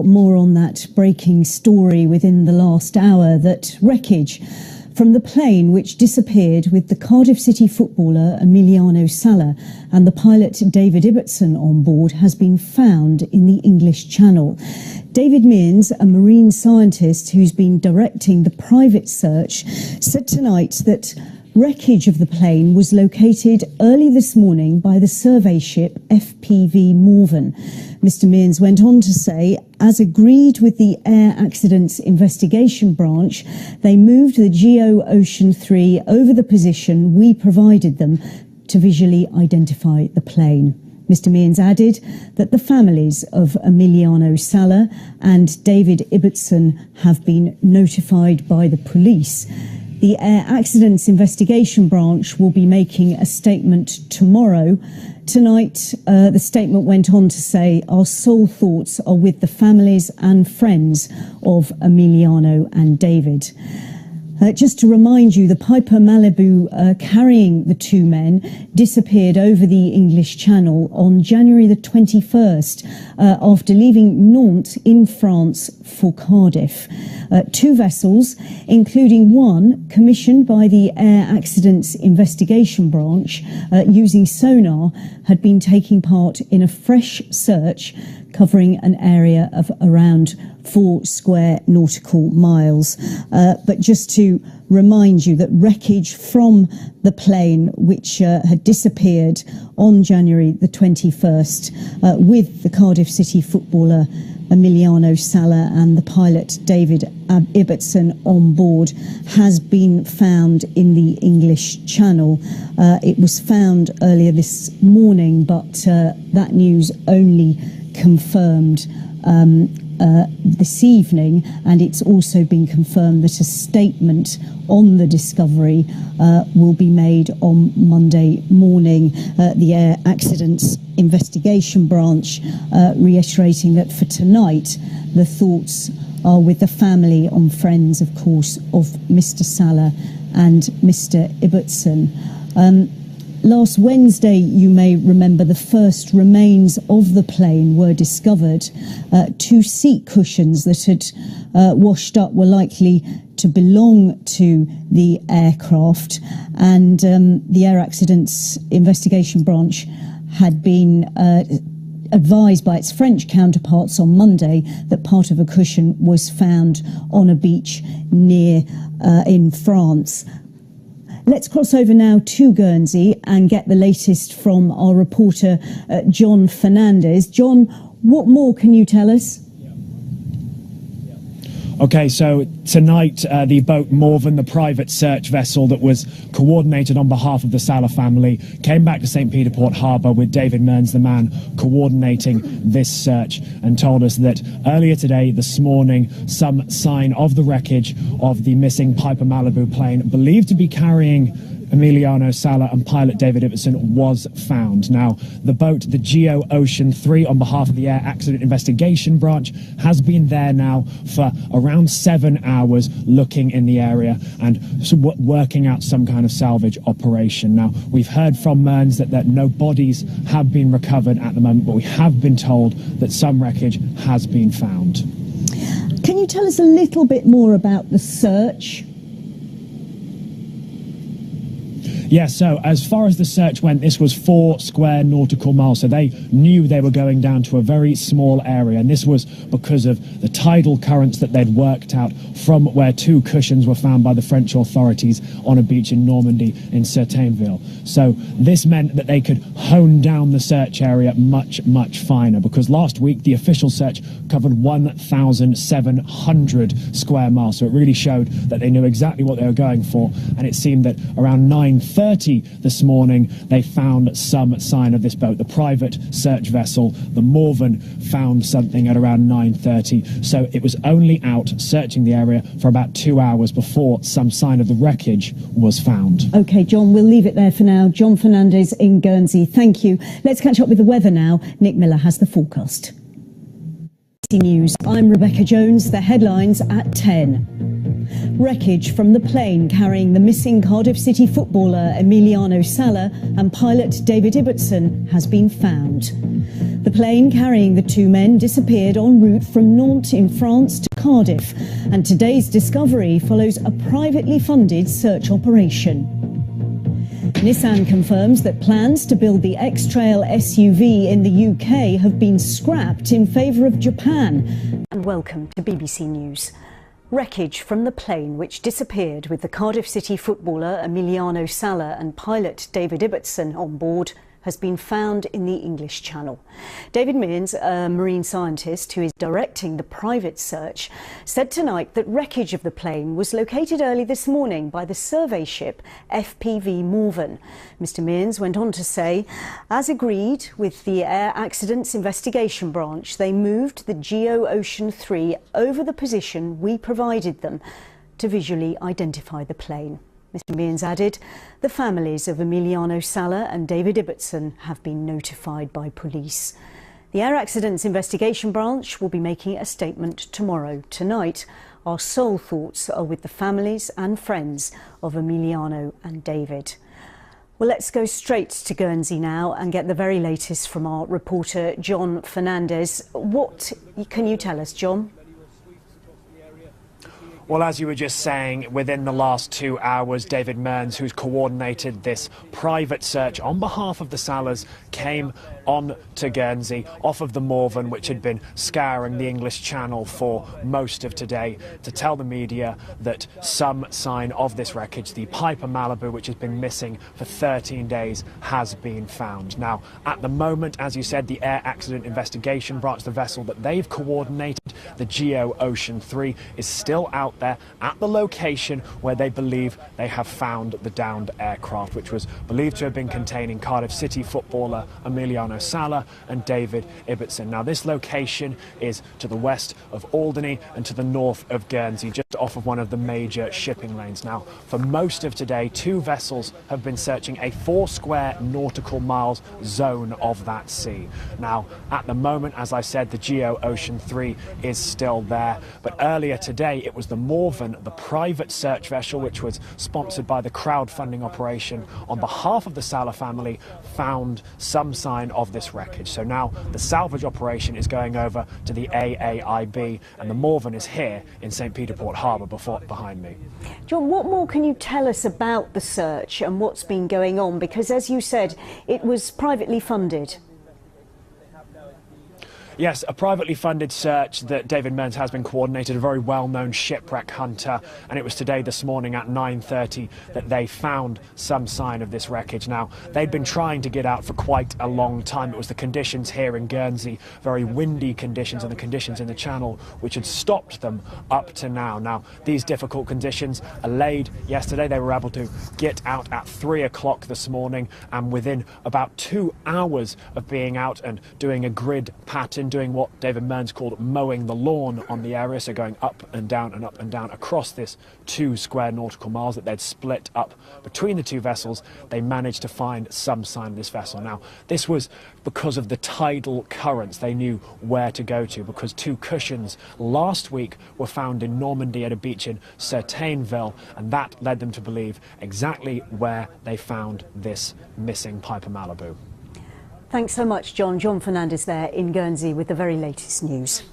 More on that breaking story within the last hour, that wreckage from the plane which disappeared with the Cardiff City footballer Emiliano Sala and the pilot David Ibbotson on board has been found in the English Channel. David Mearns, a marine scientist who's been directing the private search, said tonight that wreckage of the plane was located early this morning by the survey ship FPV Morven. Mr. Mearns went on to say, as agreed with the Air Accidents Investigation Branch, they moved the Geo Ocean 3 over the position we provided them to visually identify the plane. Mr. Mearns added that the families of Emiliano Sala and David Ibbotson have been notified by the police. The Air Accidents Investigation Branch will be making a statement tomorrow. Tonight, the statement went on to say, our sole thoughts are with the families and friends of Emiliano and David. Just to remind you, the Piper Malibu carrying the two men disappeared over the English Channel on January the 21st after leaving Nantes in France for Cardiff. Two vessels, including one commissioned by the Air Accidents Investigation Branch using sonar, had been taking part in a fresh search covering an area of around 4 square nautical miles. But just to remind you that wreckage from the plane which had disappeared on January the 21st with the Cardiff City footballer Emiliano Sala and the pilot David Ibbotson on board has been found in the English Channel. It was found earlier this morning, but that news only confirmed this evening, and it's also been confirmed that a statement on the discovery will be made on Monday morning. The Air Accidents Investigation Branch reiterating that for tonight the thoughts are with the family and friends, of course, of Mr. Sala and Mr. Ibbotson. Last Wednesday, you may remember, the first remains of the plane were discovered. 2 seat cushions that had washed up were likely to belong to the aircraft, and the Air Accidents Investigation Branch had been advised by its French counterparts on Monday that part of a cushion was found on a beach near in France. Let's cross over now to Guernsey and get the latest from our reporter, John Fernandez. John, what more can you tell us? Okay, so tonight the boat Morven, the private search vessel that was coordinated on behalf of the Sala family, came back to St. Peter Port Harbour with David Mearns, the man coordinating this search, and told us that earlier today, this morning, some sign of the wreckage of the missing Piper Malibu plane, believed to be carrying Emiliano Sala and pilot David Ibbotson, was found. Now, the boat, the Geo Ocean 3, on behalf of the Air Accident Investigation Branch, has been there now for around 7 hours looking in the area and working out some kind of salvage operation. Now, we've heard from Mearns that no bodies have been recovered at the moment, but we have been told that some wreckage has been found. Can you tell us a little bit more about the search? Yeah, so as far as the search went, this was 4 square nautical miles, so they knew they were going down to a very small area, and this was because of the tidal currents that they'd worked out from where 2 cushions were found by the French authorities on a beach in Normandy in Certainville. So this meant that they could hone down the search area much, much finer, because last week the official search covered 1,700 square miles, so it really showed that they knew exactly what they were going for, and it seemed that around 9:30 this morning they found some sign of this boat. The private search vessel, the Morven, found something at around 9:30, so it was only out searching the area for about 2 hours before some sign of the wreckage was found. OK, John, we'll leave it there for now. John Fernandez in Guernsey, thank you. Let's catch up with the weather now. Nick Miller has the forecast. News. I'm Rebecca Jones. The headlines at 10. Wreckage from the plane carrying the missing Cardiff City footballer Emiliano Sala and pilot David Ibbotson has been found. The plane carrying the two men disappeared en route from Nantes in France to Cardiff, and today's discovery follows a privately funded search operation. Nissan confirms that plans to build the X-Trail SUV in the UK have been scrapped in favour of Japan. And welcome to BBC News. Wreckage from the plane which disappeared with the Cardiff City footballer Emiliano Sala and pilot David Ibbotson on board has been found in the English Channel. David Mearns, a marine scientist who is directing the private search, said tonight that wreckage of the plane was located early this morning by the survey ship FPV Morven. Mr. Mearns went on to say, as agreed with the Air Accidents Investigation Branch, they moved the GEO Ocean 3 over the position we provided them to visually identify the plane. Mr. Mearns added, the families of Emiliano Sala and David Ibbotson have been notified by police. The Air Accidents Investigation Branch will be making a statement tomorrow. Tonight, our sole thoughts are with the families and friends of Emiliano and David. Well, let's go straight to Guernsey now and get the very latest from our reporter, John Fernandez. What can you tell us, John? Well, as you were just saying, within the last 2 hours, David Mearns, who's coordinated this private search on behalf of the Salas, came on to Guernsey off of the Morven, which had been scouring the English Channel for most of today, to tell the media that some sign of this wreckage, the Piper Malibu, which has been missing for 13 days, has been found. Now, at the moment, as you said, the Air Accident Investigation Branch, the vessel that they've coordinated, the GEO Ocean 3, is still out there at the location where they believe they have found the downed aircraft, which was believed to have been containing Cardiff City footballer Emiliano Sala and David Ibbotson. Now, this location is to the west of Alderney and to the north of Guernsey, just off of one of the major shipping lanes. Now, for most of today, 2 vessels have been searching a 4 square nautical miles zone of that sea. Now, at the moment, as I said, the GEO Ocean 3 is still there, but earlier today it was the Morven, the private search vessel, which was sponsored by the crowdfunding operation on behalf of the Sala family, found some sign of this wreckage. So now the salvage operation is going over to the AAIB, and the Morven is here in St. Peter Port Harbour behind me. John, what more can you tell us about the search and what's been going on? Because, as you said, it was privately funded. Yes, a privately funded search that David Mearns has been coordinated, a very well-known shipwreck hunter, and it was today, this morning at 9:30, that they found some sign of this wreckage. Now, they'd been trying to get out for quite a long time. It was the conditions here in Guernsey, very windy conditions, and the conditions in the Channel, which had stopped them up to now. Now, these difficult conditions allayed yesterday. They were able to get out at 3 o'clock this morning, and within about 2 hours of being out and doing a grid pattern, doing what David Mearns called mowing the lawn on the area, so going up and down across this 2 square nautical miles that they'd split up between the 2 vessels, they managed to find some sign of this vessel. Now, this was because of the tidal currents. They knew where to go to, because 2 cushions last week were found in Normandy at a beach in Certainville, and that led them to believe exactly where they found this missing Piper Malibu. Thanks so much, John. John Fernandez there in Guernsey with the very latest news.